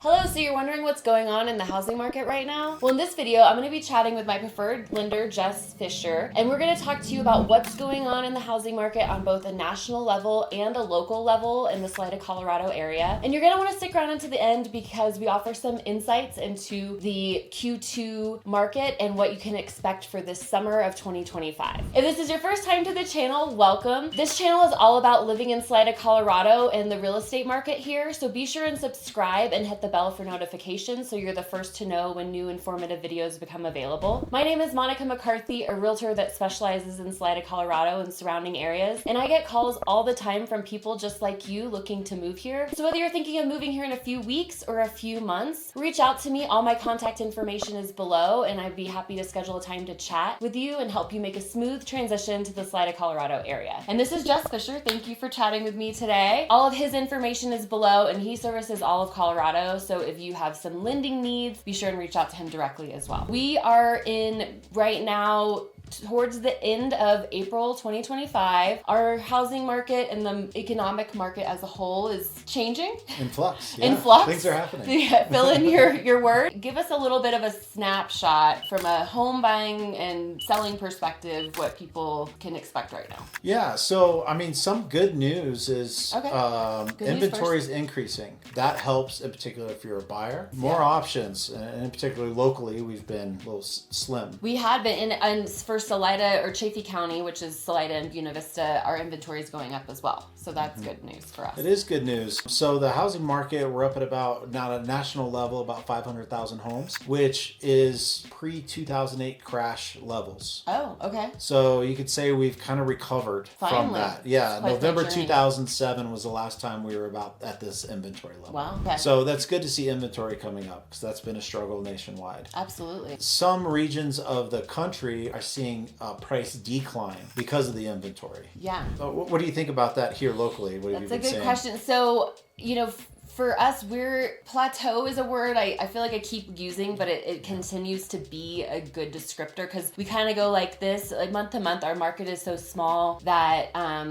Hello, so you're wondering what's going on in the housing market right now? Well, in this video, I'm going to be chatting with my preferred lender, Jess Fisher, and we're going to talk to you about what's going on in the housing market on both a national level and a local level in the Salida, Colorado area. And you're going to want to stick around until the end because we offer some insights into the Q2 market and what you can expect for this summer of 2025. If this is your first time to the channel, welcome. This channel is all about living in Salida, Colorado and the real estate market here, so be sure and subscribe and hit the bell for notifications so you're the first to know when new informative videos become available. My name is McCarthy, a realtor that specializes in Salida, Colorado and surrounding areas, and I get calls all the time from people just like you looking to move here. So whether you're thinking of moving here in a few weeks or a few months, reach out to me. All my contact information is below, and I'd be happy to schedule a time to chat with you and help you make a smooth transition to the Salida, Colorado area. And this is Jess Fisher. Thank you for chatting with me today. All of his information is below, and he services all of Colorado, so if you have some lending needs, be sure and reach out to him directly as well. We are in right now towards the end of April 2025. Our housing market and the economic market as a whole is changing. In flux. Yeah. In flux. Things are happening. Yeah, fill in your word. Give us a little bit of a snapshot from a home buying and selling perspective, what people can expect right now. Yeah, so I mean, some good news is inventory is increasing. That helps in particular if you're a buyer. More options, and in particular locally, we've been a little slim. We had been, and for Salida or Chaffee County, which is Salida and Buena Vista, our inventory is going up as well. So that's good news for us. It is good news. So the housing market, we're up at about, now at a national level, about 500,000 homes, which is pre-2008 crash levels. Oh, okay. So you could say we've kind of recovered from that. Yeah, November 2007 was the last time we were about at this inventory level. Wow. Okay. So that's good to see inventory coming up because that's been a struggle nationwide. Absolutely. Some regions of the country are seeing price decline because of the inventory. Yeah. What do you think about that here locally? What have you been saying? That's a good question. So, for us, plateau is a word I feel like I keep using, but it continues to be a good descriptor because we kind of go like this, like month to month. Our market is so small that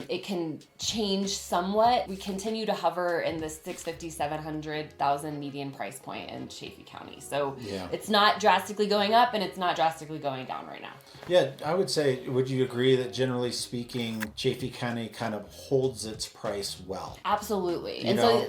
it can change somewhat. We continue to hover in the 650, 700,000 median price point in Chaffee County. So it's not drastically going up and it's not drastically going down right now. Yeah, I would say, would you agree that generally speaking, Chaffee County kind of holds its price well? Absolutely. So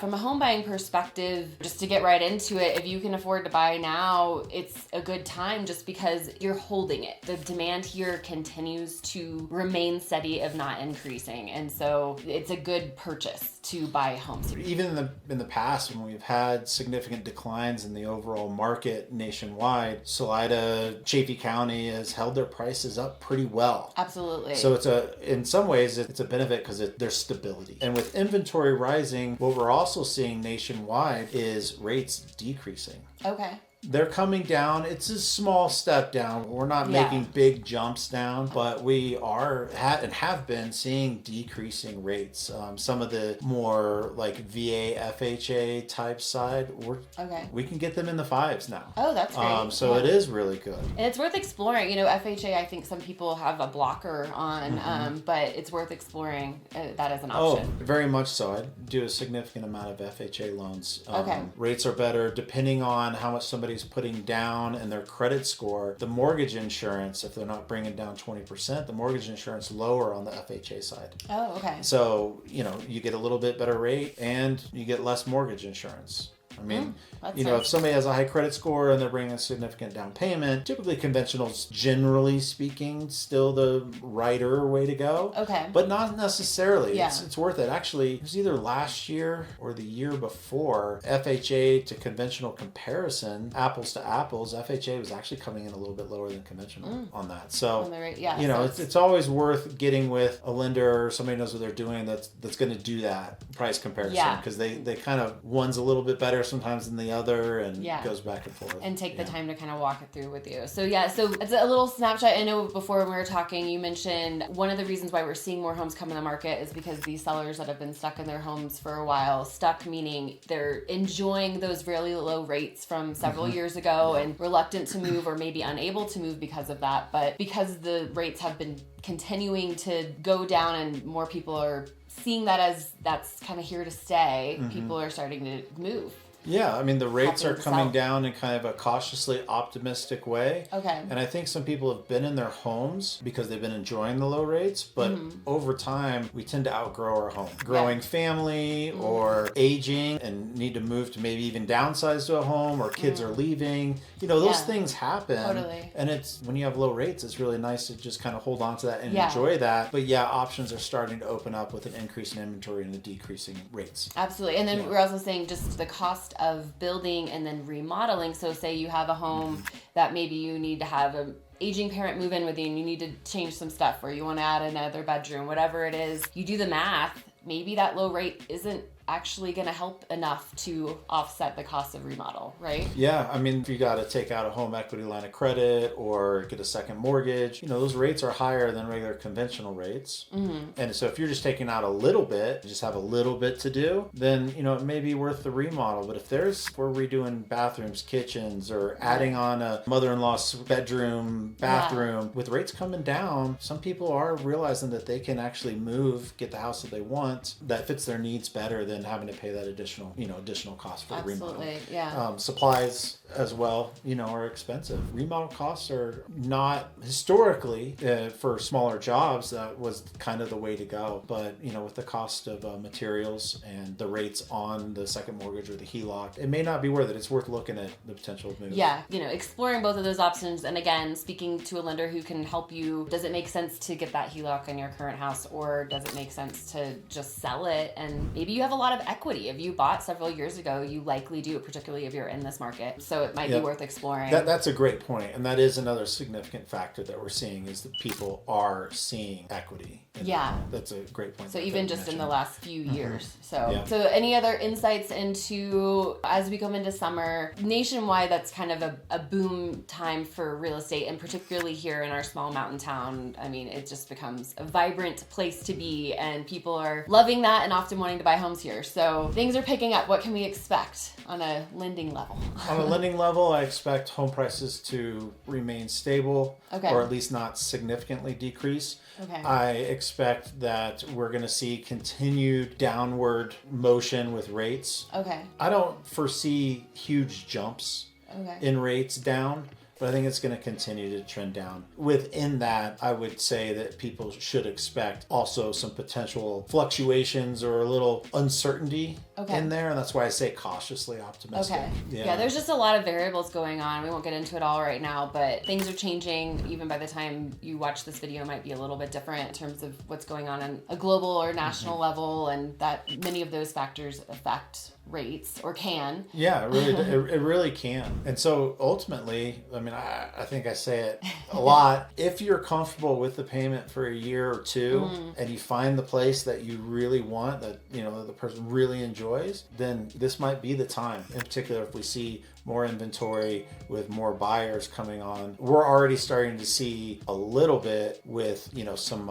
from a home buying perspective, just to get right into it, if you can afford to buy now, it's a good time just because you're holding it. The demand here continues to remain steady, if not increasing. And so it's a good purchase to buy homes here. Even in the past, when we've had significant declines in the overall market nationwide, Salida, Chaffee County has held their prices up pretty well. Absolutely. So in some ways, it's a benefit because there's stability. And with inventory rising, what we're also seeing nationwide is rates decreasing. Okay. They're coming down. It's a small step down. We're not making big jumps down, but we have been seeing decreasing rates. Some of the more like VA, FHA type side, we can get them in the 5s now. Oh, that's great. So it is really good. And it's worth exploring. FHA, I think some people have a blocker on, but it's worth exploring that as an option. Oh, very much so. I do a significant amount of FHA loans. Okay. Rates are better depending on how much somebody's putting down and their credit score. The mortgage insurance, if they're not bringing down 20%, the mortgage insurance lower on the FHA side. Oh, okay. So, you get a little bit better rate and you get less mortgage insurance. I mean, if somebody has a high credit score and they're bringing a significant down payment, typically conventional's generally speaking still the righter way to go. Okay. But not necessarily. Yeah. It's worth it. Actually, it was either last year or the year before, FHA to conventional comparison, apples to apples, FHA was actually coming in a little bit lower than conventional on that. So, it's always worth getting with a lender or somebody knows what they're doing that's going to do that price comparison because they kind of, one's a little bit better sometimes than the other and goes back and forth. And take the time to kind of walk it through with you. So it's a little snapshot. I know before when we were talking, you mentioned one of the reasons why we're seeing more homes come in the market is because these sellers that have been stuck in their homes for a while, stuck meaning they're enjoying those really low rates from several years ago and reluctant to move or maybe unable to move because of that. But because the rates have been continuing to go down and more people are seeing that as that's kind of here to stay, people are starting to move. Yeah, I mean, the rates are coming out down in kind of a cautiously optimistic way. Okay. And I think some people have been in their homes because they've been enjoying the low rates, but over time, we tend to outgrow our home. Growing family or aging and need to move to maybe even downsize to a home, or kids are leaving. You know, those things happen. Totally. And it's when you have low rates, it's really nice to just kind of hold on to that and enjoy that. But yeah, options are starting to open up with an increase in inventory and a decreasing rates. Absolutely. And then we're also saying just the cost of building and then remodeling. So say you have a home that maybe you need to have a aging parent move in with you and you need to change some stuff, or you want to add another bedroom, whatever it is, you do the math, maybe that low rate isn't actually going to help enough to offset the cost of remodel, right? Yeah, I mean, if you got to take out a home equity line of credit or get a second mortgage, you know, those rates are higher than regular conventional rates. And so if you're just taking out a little bit, just have a little bit to do, then, you know, it may be worth the remodel. But if we're redoing bathrooms, kitchens, or adding on a mother-in-law's bedroom, bathroom, with rates coming down, some people are realizing that they can actually get the house that they want that fits their needs better than having to pay that additional cost for remodel. Yeah. Supplies as well, you know, are expensive. Remodel costs are not historically for smaller jobs. That was kind of the way to go. But you know, with the cost of materials and the rates on the second mortgage or the HELOC, it may not be worth it. It's worth looking at the potential of move. Yeah, you know, exploring both of those options, and again, speaking to a lender who can help you. Does it make sense to get that HELOC on your current house, or does it make sense to just sell it? And maybe you have a lot of equity. If you bought several years ago, you likely do, particularly if you're in this market. So it might be worth exploring. That's a great point. And that is another significant factor that we're seeing, is that people are seeing equity. That's a great point. So even just in the last few years. So any other insights into, as we come into summer, nationwide, that's kind of a boom time for real estate, and particularly here in our small mountain town. I mean, it just becomes a vibrant place to be, and people are loving that and often wanting to buy homes here. So things are picking up. What can we expect on a lending level? On a lending level, I expect home prices to remain stable, or at least not significantly decrease. I expect that we're going to see continued downward motion with rates. I don't foresee huge jumps in rates down, but I think it's going to continue to trend down. Within that, I would say that people should expect also some potential fluctuations or a little uncertainty in there, and that's why I say cautiously optimistic. Yeah, there's just a lot of variables going on. We won't get into it all right now, but things are changing. Even by the time you watch this video, it might be a little bit different in terms of what's going on a global or national level, and that many of those factors affect rates, or can. Yeah, it really can. And so ultimately, I mean, I think I say it a lot. If you're comfortable with the payment for a year or two, and you find the place that you really want, that, you know, the person really enjoys, then this might be the time. In particular, if we see more inventory with more buyers coming on. We're already starting to see a little bit with, you know, some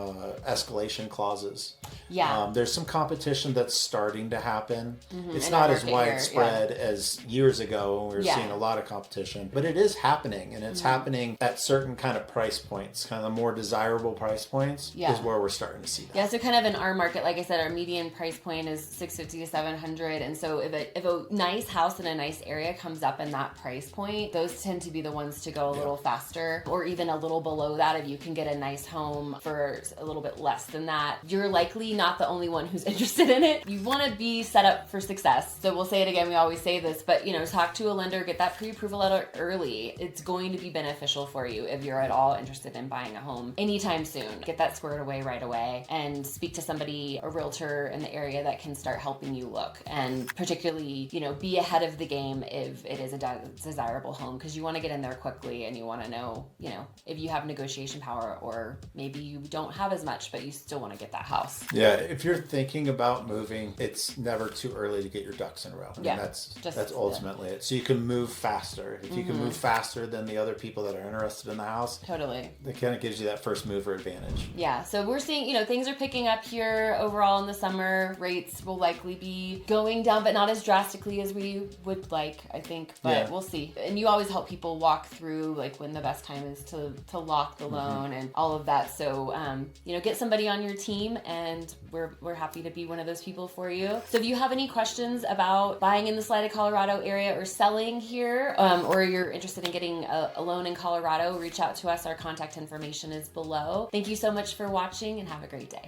escalation clauses. There's some competition that's starting to happen. It's not as widespread as years ago when we were seeing a lot of competition, but it is happening, and it's happening at certain kind of price points, kind of the more desirable price points is where we're starting to see that. Yeah, so kind of in our market, like I said, our median price point is $650 to $700, and so if a nice house in a nice area comes up in that price point, those tend to be the ones to go a little faster, or even a little below that. If you can get a nice home for a little bit less than that, you're likely not the only one who's interested in it. You want to be set up for success. So we'll say it again, we always say this, but, you know, talk to a lender, get that pre-approval letter early. It's going to be beneficial for you if you're at all interested in buying a home anytime soon. Get that squared away right away, and speak to somebody, a realtor in the area, that can start helping you look, and particularly, you know, be ahead of the game if it is a desirable home, because you want to get in there quickly, and you want to know, you know, if you have negotiation power, or maybe you don't have as much, but you still want to get that house. Yeah, if you're thinking about moving, it's never too early to get your ducks in a row. I mean, that's ultimately it. So you can move faster. If you can move faster than the other people that are interested in the house, it kind of gives you that first mover advantage. Yeah, so we're seeing, you know, things are picking up here overall in the summer. Rates will likely be going down, but not as drastically as we would like, I think, but we'll see. And you always help people walk through like when the best time is to lock the loan and all of that. So, get somebody on your team, and we're happy to be one of those people for you. So if you have any questions about buying in the Salida, Colorado area or selling here, or you're interested in getting a loan in Colorado, reach out to us. Our contact information is below. Thank you so much for watching, and have a great day.